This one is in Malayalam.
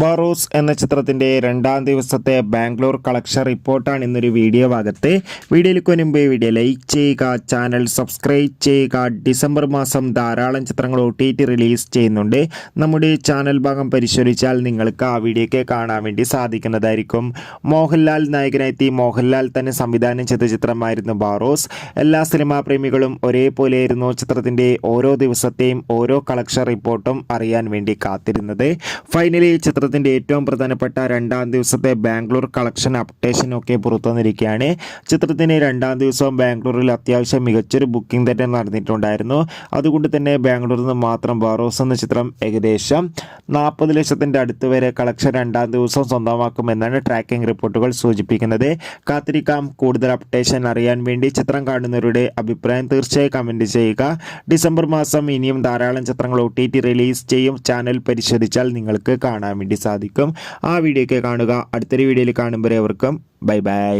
ബാറോസ് എന്ന ചിത്രത്തിൻ്റെ രണ്ടാം ദിവസത്തെ ബാംഗ്ലൂർ കളക്ഷൻ റിപ്പോർട്ടാണ് ഇന്നൊരു വീഡിയോ ഭാഗത്ത്. വീഡിയോയിലേക്ക് മുൻപ് വീഡിയോ ലൈക്ക് ചെയ്യുക, ചാനൽ സബ്സ്ക്രൈബ് ചെയ്യുക. ഡിസംബർ മാസം ധാരാളം ചിത്രങ്ങൾ OTT റിലീസ് ചെയ്യുന്നുണ്ട്. നമ്മുടെ ചാനൽ ഭാഗം പരിശോധിച്ചാൽ നിങ്ങൾക്ക് ആ വീഡിയോയ്ക്ക് കാണാൻ വേണ്ടി സാധിക്കുന്നതായിരിക്കും. മോഹൻലാൽ നായകനെത്തി മോഹൻലാൽ തന്നെ സംവിധാനം ചെയ്ത ചിത്രമായിരുന്നു ബാറോസ്. എല്ലാ സിനിമാ പ്രേമികളും ഒരേപോലെയായിരുന്നു ചിത്രത്തിൻ്റെ ഓരോ ദിവസത്തെയും ഓരോ കളക്ഷൻ റിപ്പോർട്ടും അറിയാൻ വേണ്ടി കാത്തിരുന്നത്. ഫൈനലി ചിത്രത്തിൻ്റെ ഏറ്റവും പ്രധാനപ്പെട്ട രണ്ടാം ദിവസത്തെ ബാംഗ്ലൂർ കളക്ഷൻ അപ്ഡേഷനൊക്കെ പുറത്തു വന്നിരിക്കുകയാണ്. ചിത്രത്തിന് രണ്ടാം ദിവസവും ബാംഗ്ലൂരിൽ അത്യാവശ്യം മികച്ചൊരു ബുക്കിംഗ് തന്നെ നടന്നിട്ടുണ്ടായിരുന്നു. അതുകൊണ്ട് തന്നെ ബാംഗ്ലൂരിൽ നിന്ന് മാത്രം ബാറോസ് എന്ന ചിത്രം ഏകദേശം 40 ലക്ഷത്തിൻ്റെ അടുത്ത് വരെ കളക്ഷൻ രണ്ടാം ദിവസം സ്വന്തമാക്കുമെന്നാണ് ട്രാക്കിംഗ് റിപ്പോർട്ടുകൾ സൂചിപ്പിക്കുന്നത്. കാത്തിരിക്കാം. കൂടുതൽ അപ്ഡേഷൻ അറിയാൻ വേണ്ടി ചിത്രം കാണുന്നവരുടെ അഭിപ്രായം തീർച്ചയായും കമൻറ്റ് ചെയ്യുക. ഡിസംബർ മാസം ഇനിയും ധാരാളം ചിത്രങ്ങൾ OTT റിലീസ് ചെയ്യും. ചാനൽ പരിശോധിച്ചാൽ നിങ്ങൾക്ക് കാണാൻ വേണ്ടി സാധിക്കും. ആ വീഡിയോ ഒക്കെ കാണുക. അടുത്തൊരു വീഡിയോയിൽ കാണുമ്പോൾ അവർക്കും ബൈ ബൈ.